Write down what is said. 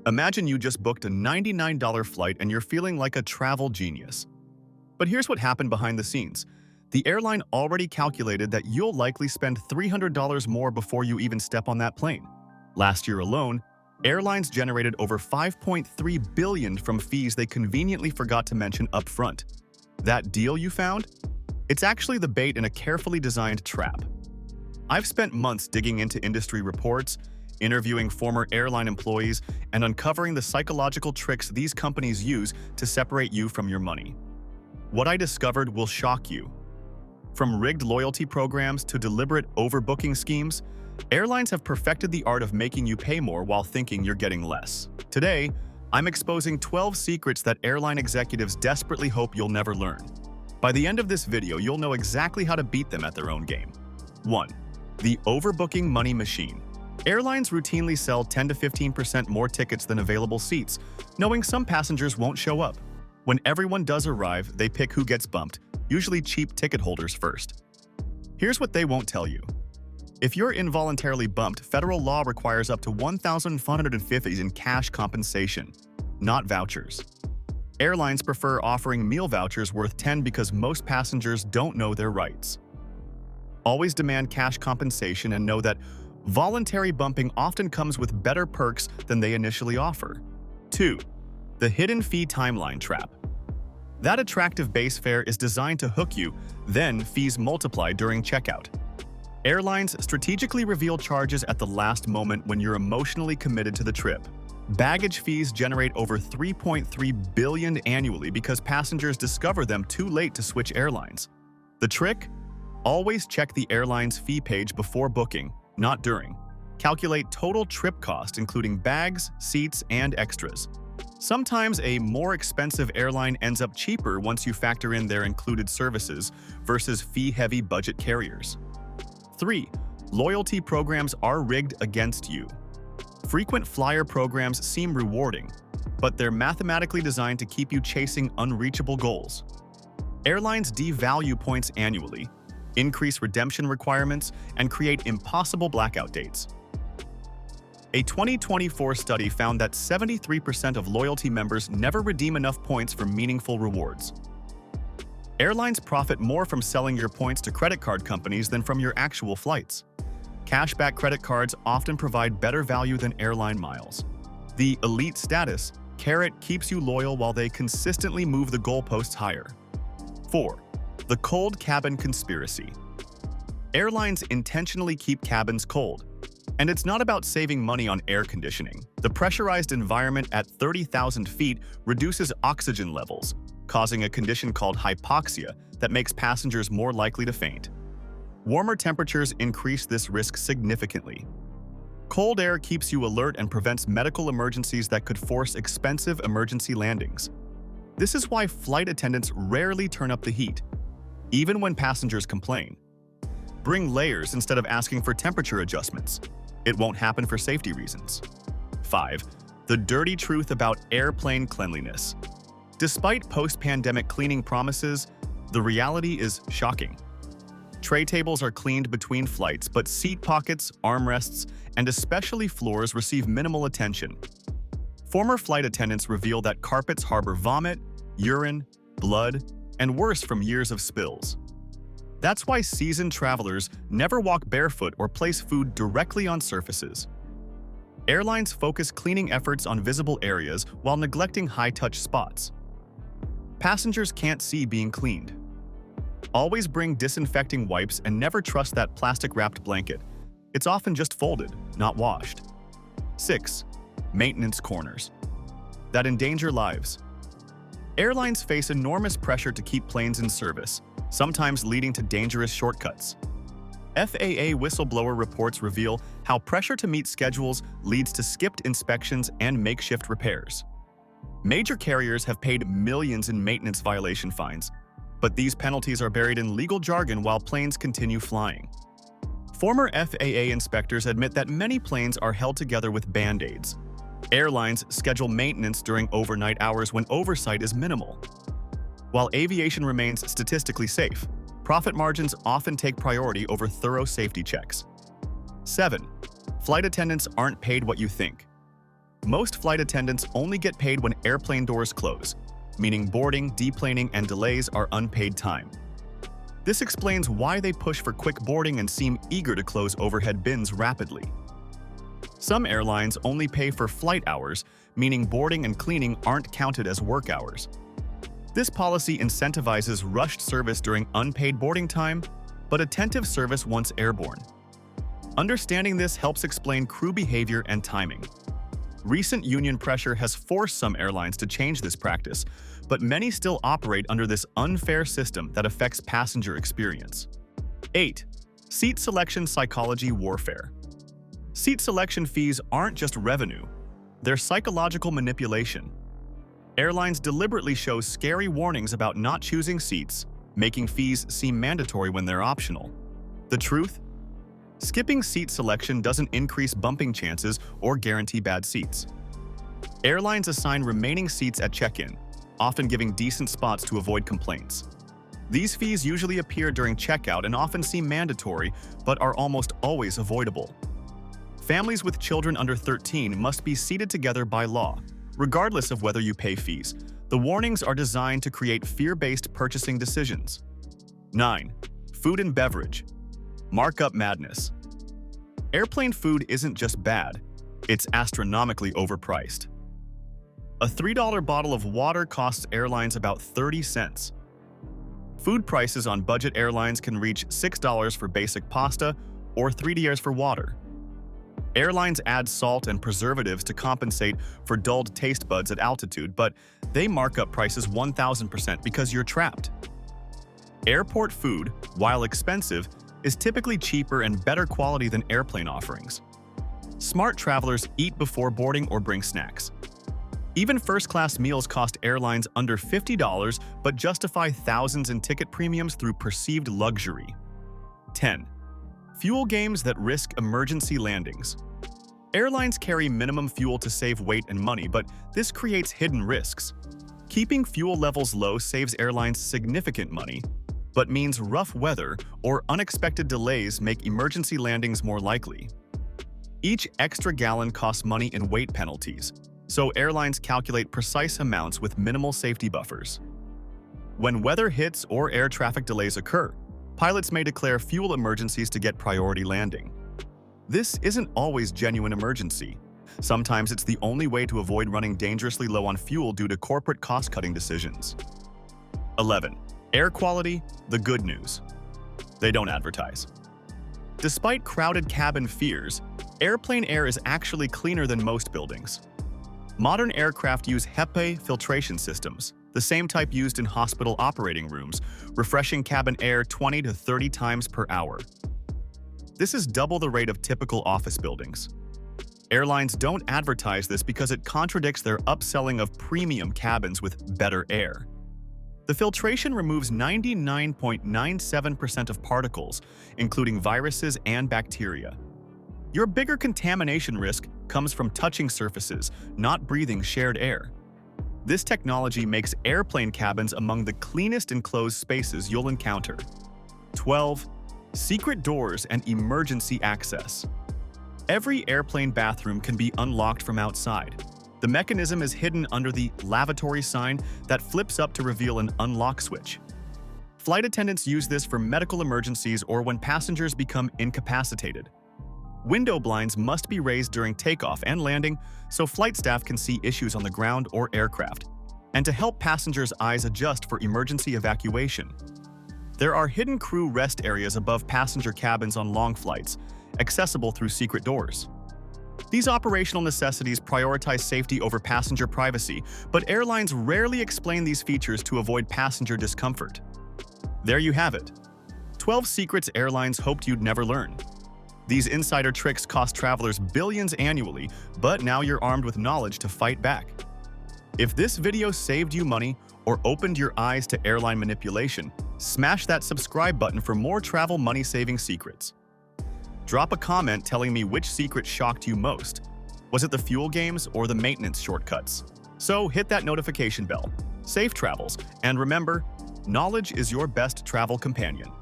Imagine you just booked a $99 flight and you're feeling like a travel genius. But here's what happened behind the scenes. The airline already calculated that you'll likely spend $300 more before you even step on that plane. Last year alone, airlines generated over $5.3 billion from fees they conveniently forgot to mention up front. That deal you found? It's actually the bait in a carefully designed trap. I've spent months digging into industry reports, interviewing former airline employees, and uncovering the psychological tricks these companies use to separate you from your money. What I discovered will shock you. From rigged loyalty programs to deliberate overbooking schemes, airlines have perfected the art of making you pay more while thinking you're getting less. Today, I'm exposing 12 secrets that airline executives desperately hope you'll never learn. By the end of this video, you'll know exactly how to beat them at their own game. 1. The overbooking money machine. Airlines routinely sell 10 to 15% more tickets than available seats, knowing some passengers won't show up. When everyone does arrive, they pick who gets bumped, usually cheap ticket holders first. Here's what they won't tell you. If you're involuntarily bumped, federal law requires up to $1,550 in cash compensation, not vouchers. Airlines prefer offering meal vouchers worth $10 because most passengers don't know their rights. Always demand cash compensation and know that voluntary bumping often comes with better perks than they initially offer. 2. The hidden fee timeline trap. That attractive base fare is designed to hook you, then fees multiply during checkout. Airlines strategically reveal charges at the last moment when you're emotionally committed to the trip. Baggage fees generate over $3.3 billion annually because passengers discover them too late to switch airlines. The trick? Always check the airline's fee page before booking, not during. Calculate total trip cost, including bags, seats, and extras. Sometimes a more expensive airline ends up cheaper once you factor in their included services versus fee-heavy budget carriers. 3. Loyalty programs are rigged against you. Frequent flyer programs seem rewarding, but they're mathematically designed to keep you chasing unreachable goals. Airlines devalue points annually, increase redemption requirements, and create impossible blackout dates. A 2024 study found that 73% of loyalty members never redeem enough points for meaningful rewards. Airlines profit more from selling your points to credit card companies than from your actual flights. Cashback credit cards often provide better value than airline miles. The elite status, 𝐬𝐻, keeps you loyal while they consistently move the goalposts higher. 4. The cold cabin conspiracy. Airlines intentionally keep cabins cold. And it's not about saving money on air conditioning. The pressurized environment at 30,000 feet reduces oxygen levels, causing a condition called hypoxia that makes passengers more likely to faint. Warmer temperatures increase this risk significantly. Cold air keeps you alert and prevents medical emergencies that could force expensive emergency landings. This is why flight attendants rarely turn up the heat, even when passengers complain. Bring layers instead of asking for temperature adjustments. It won't happen for safety reasons. 5. The dirty truth about airplane cleanliness. Despite post-pandemic cleaning promises, the reality is shocking. Tray tables are cleaned between flights, but seat pockets, armrests, and especially floors receive minimal attention. Former flight attendants reveal that carpets harbor vomit, urine, blood, and worse from years of spills. That's why seasoned travelers never walk barefoot or place food directly on surfaces. Airlines focus cleaning efforts on visible areas while neglecting high-touch spots. Passengers can't see being cleaned. Always bring disinfecting wipes and never trust that plastic-wrapped blanket. It's often just folded, not washed. 6. Maintenance corners that endanger lives. Airlines face enormous pressure to keep planes in service, sometimes leading to dangerous shortcuts. FAA whistleblower reports reveal how pressure to meet schedules leads to skipped inspections and makeshift repairs. Major carriers have paid millions in maintenance violation fines, but these penalties are buried in legal jargon while planes continue flying. Former FAA inspectors admit that many planes are held together with band-aids. Airlines schedule maintenance during overnight hours when oversight is minimal. While aviation remains statistically safe, profit margins often take priority over thorough safety checks. 7. Flight attendants aren't paid what you think. Most flight attendants only get paid when airplane doors close, meaning boarding, deplaning, and delays are unpaid time. This explains why they push for quick boarding and seem eager to close overhead bins rapidly. Some airlines only pay for flight hours, meaning boarding and cleaning aren't counted as work hours. This policy incentivizes rushed service during unpaid boarding time, but attentive service once airborne. Understanding this helps explain crew behavior and timing. Recent union pressure has forced some airlines to change this practice, but many still operate under this unfair system that affects passenger experience. 8. Seat selection psychology warfare. Seat selection fees aren't just revenue, they're psychological manipulation. Airlines deliberately show scary warnings about not choosing seats, making fees seem mandatory when they're optional. The truth? Skipping seat selection doesn't increase bumping chances or guarantee bad seats. Airlines assign remaining seats at check-in, often giving decent spots to avoid complaints. These fees usually appear during checkout and often seem mandatory, but are almost always avoidable. Families with children under 13 must be seated together by law, regardless of whether you pay fees. The warnings are designed to create fear-based purchasing decisions. 9. Food and beverage. Markup madness. Airplane food isn't just bad, it's astronomically overpriced. A $3 bottle of water costs airlines about 30 cents. Food prices on budget airlines can reach $6 for basic pasta or $3 for water. Airlines add salt and preservatives to compensate for dulled taste buds at altitude, but they mark up prices 1,000% because you're trapped. Airport food, while expensive, is typically cheaper and better quality than airplane offerings. Smart travelers eat before boarding or bring snacks. Even first-class meals cost airlines under $50 but justify thousands in ticket premiums through perceived luxury. 10. Fuel games that risk emergency landings. Airlines carry minimum fuel to save weight and money, but this creates hidden risks. Keeping fuel levels low saves airlines significant money, but means rough weather or unexpected delays make emergency landings more likely. Each extra gallon costs money in weight penalties, so airlines calculate precise amounts with minimal safety buffers. When weather hits or air traffic delays occur, pilots may declare fuel emergencies to get priority landing. This isn't always genuine emergency. Sometimes it's the only way to avoid running dangerously low on fuel due to corporate cost-cutting decisions. 11. Air quality, the good news. They don't advertise. Despite crowded cabin fears, airplane air is actually cleaner than most buildings. Modern aircraft use HEPA filtration systems, the same type used in hospital operating rooms, refreshing cabin air 20 to 30 times per hour. This is double the rate of typical office buildings. Airlines don't advertise this because it contradicts their upselling of premium cabins with better air. The filtration removes 99.97% of particles, including viruses and bacteria. Your bigger contamination risk comes from touching surfaces, not breathing shared air. This technology makes airplane cabins among the cleanest enclosed spaces you'll encounter. 12. Secret doors and emergency access. Every airplane bathroom can be unlocked from outside. The mechanism is hidden under the lavatory sign that flips up to reveal an unlock switch. Flight attendants use this for medical emergencies or when passengers become incapacitated. Window blinds must be raised during takeoff and landing so flight staff can see issues on the ground or aircraft, and to help passengers' eyes adjust for emergency evacuation. There are hidden crew rest areas above passenger cabins on long flights, accessible through secret doors. These operational necessities prioritize safety over passenger privacy, but airlines rarely explain these features to avoid passenger discomfort. There you have it. 12 secrets airlines hoped you'd never learn. These insider tricks cost travelers billions annually, but now you're armed with knowledge to fight back. If this video saved you money or opened your eyes to airline manipulation, smash that subscribe button for more travel money-saving secrets. Drop a comment telling me which secret shocked you most. Was it the fuel games or the maintenance shortcuts? So hit that notification bell. Safe travels, and remember, knowledge is your best travel companion.